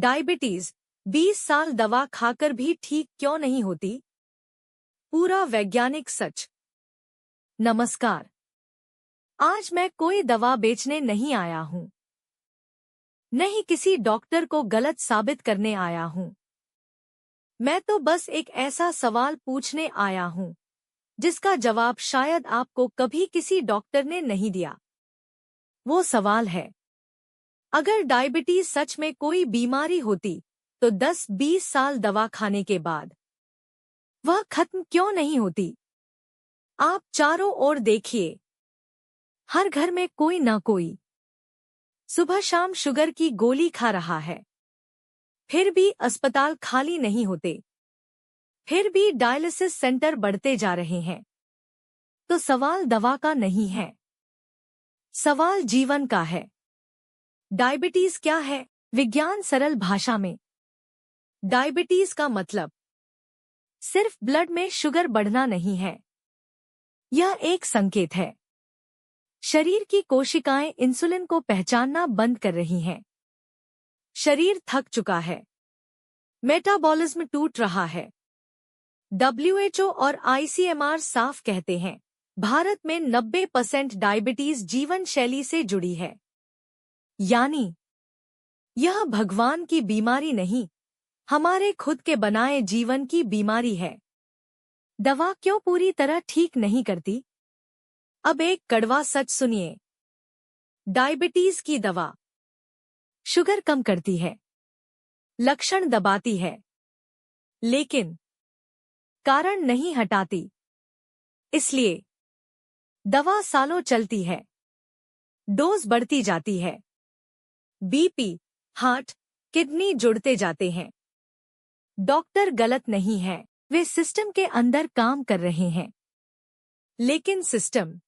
Diabetes 20 साल दवा खाकर भी ठीक क्यों नहीं होती? पूरा वैज्ञानिक सच। नमस्कार। आज मैं कोई दवा बेचने नहीं आया हूं, नहीं किसी डॉक्टर को गलत साबित करने आया हूं। मैं तो बस एक ऐसा सवाल पूछने आया हूं जिसका जवाब शायद आपको कभी किसी डॉक्टर ने नहीं दिया। वो सवाल है, अगर डायबिटीज सच में कोई बीमारी होती तो 10-20 साल दवा खाने के बाद वह खत्म क्यों नहीं होती? आप चारों ओर देखिए, हर घर में कोई ना कोई सुबह शाम शुगर की गोली खा रहा है, फिर भी अस्पताल खाली नहीं होते, फिर भी डायलिसिस सेंटर बढ़ते जा रहे हैं। तो सवाल दवा का नहीं है, सवाल जीवन का है। डायबिटीज क्या है? विज्ञान सरल भाषा में, डायबिटीज का मतलब सिर्फ ब्लड में शुगर बढ़ना नहीं है। यह एक संकेत है। शरीर की कोशिकाएं इंसुलिन को पहचानना बंद कर रही हैं। शरीर थक चुका है, मेटाबॉलिज्म टूट रहा है। WHO और ICMR साफ कहते हैं, भारत में 90% डायबिटीज जीवन शैली से जुड़ी है। यानी यह भगवान की बीमारी नहीं, हमारे खुद के बनाए जीवन की बीमारी है। दवा क्यों पूरी तरह ठीक नहीं करती? अब एक कड़वा सच सुनिए। डायबिटीज की दवा शुगर कम करती है, लक्षण दबाती है, लेकिन कारण नहीं हटाती। इसलिए दवा सालों चलती है, डोज बढ़ती जाती है, बीपी, हार्ट, किडनी जुड़ते जाते हैं। डॉक्टर गलत नहीं है, वे सिस्टम के अंदर काम कर रहे हैं। लेकिन सिस्टम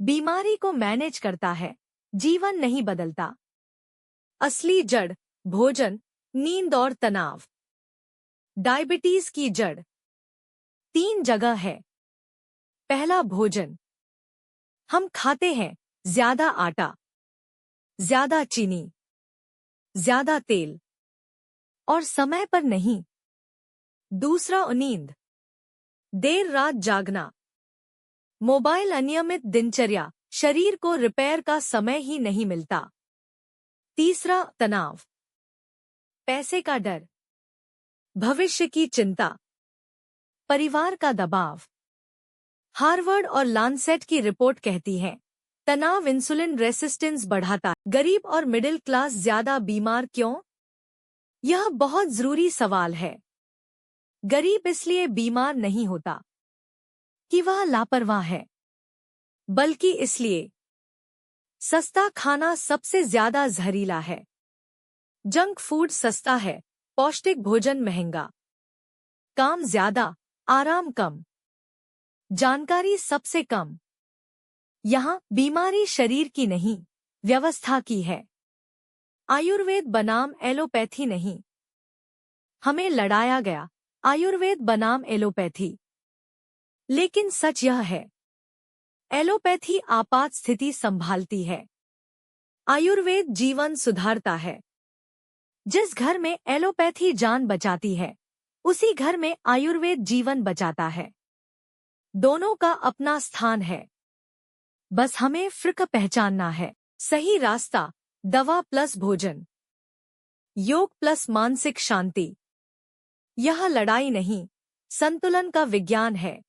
बीमारी को मैनेज करता है, जीवन नहीं बदलता। असली जड़ भोजन, नींद और तनाव। डायबिटीज की जड़ 3 जगह है। पहला, भोजन। हम खाते हैं ज्यादा आटा, ज्यादा चीनी, ज्यादा तेल और समय पर नहीं। दूसरा, नींद। देर रात जागना, मोबाइल, अनियमित दिनचर्या, शरीर को रिपेयर का समय ही नहीं मिलता। तीसरा, तनाव। पैसे का डर, भविष्य की चिंता, परिवार का दबाव। हार्वर्ड और लांसेट की रिपोर्ट कहती है, तनाव इंसुलिन रेसिस्टेंस बढ़ाता है। गरीब और मिडिल क्लास ज्यादा बीमार क्यों? यह बहुत जरूरी सवाल है। गरीब इसलिए बीमार नहीं होता कि वह लापरवाह है, बल्कि इसलिए सस्ता खाना सबसे ज्यादा जहरीला है। जंक फूड सस्ता है, पौष्टिक भोजन महंगा। काम ज्यादा, आराम कम, जानकारी सबसे कम। यहाँ बीमारी शरीर की नहीं, व्यवस्था की है। आयुर्वेद बनाम एलोपैथी नहीं। हमें लड़ाया गया आयुर्वेद बनाम एलोपैथी। लेकिन सच यह है, एलोपैथी आपात स्थिति संभालती है, आयुर्वेद जीवन सुधारता है। जिस घर में एलोपैथी जान बचाती है, उसी घर में आयुर्वेद जीवन बचाता है। दोनों का अपना स्थान है, बस हमें फर्क पहचानना है। सही रास्ता, दवा प्लस भोजन, योग प्लस मानसिक शांति। यह लड़ाई नहीं, संतुलन का विज्ञान है।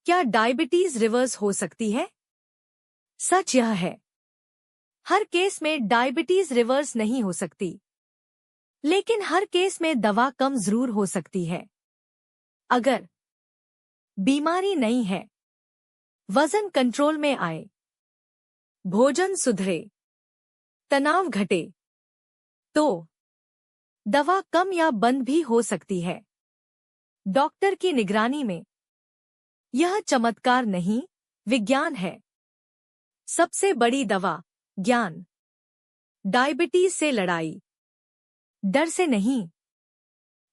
क्या डायबिटीज रिवर्स हो सकती है? सच यह है, हर केस में डायबिटीज रिवर्स नहीं हो सकती, लेकिन हर केस में दवा कम जरूर हो सकती है। अगर बीमारी नहीं है, वजन कंट्रोल में आए, भोजन सुधरे, तनाव घटे, तो दवा कम या बंद भी हो सकती है, डॉक्टर की निगरानी में। यह चमत्कार नहीं, विज्ञान है। सबसे बड़ी दवा, ज्ञान। डायबिटीज से लड़ाई डर से नहीं,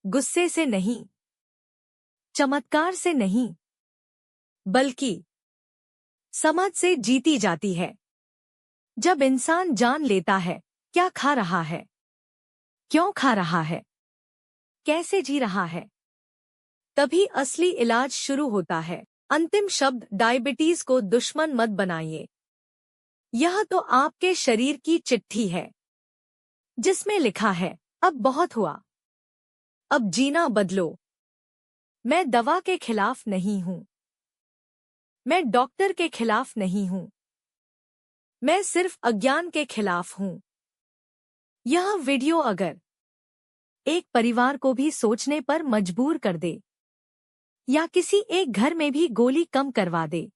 गुस्से से नहीं, चमत्कार से नहीं, बल्कि समझ से जीती जाती है। जब इंसान जान लेता है क्या खा रहा है, क्यों खा रहा है, कैसे जी रहा है, तभी असली इलाज शुरू होता है। अंतिम शब्द, डायबिटीज को दुश्मन मत बनाइए। यह तो आपके शरीर की चिट्ठी है जिसमें लिखा है, अब बहुत हुआ, अब जीना बदलो। मैं दवा के खिलाफ नहीं हूं, मैं डॉक्टर के खिलाफ नहीं हूं, मैं सिर्फ अज्ञान के खिलाफ हूं। यह वीडियो अगर एक परिवार को भी सोचने पर मजबूर कर दे या किसी एक घर में भी गोली कम करवा दे,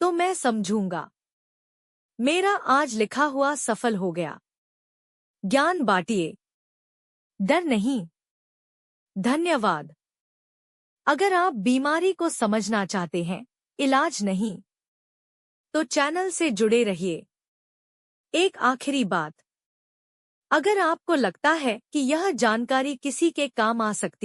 तो मैं समझूंगा मेरा आज लिखा हुआ सफल हो गया। ज्ञान बांटिए, डर नहीं। धन्यवाद। अगर आप बीमारी को समझना चाहते हैं, इलाज नहीं, तो चैनल से जुड़े रहिए। एक आखिरी बात, अगर आपको लगता है कि यह जानकारी किसी के काम आ सकती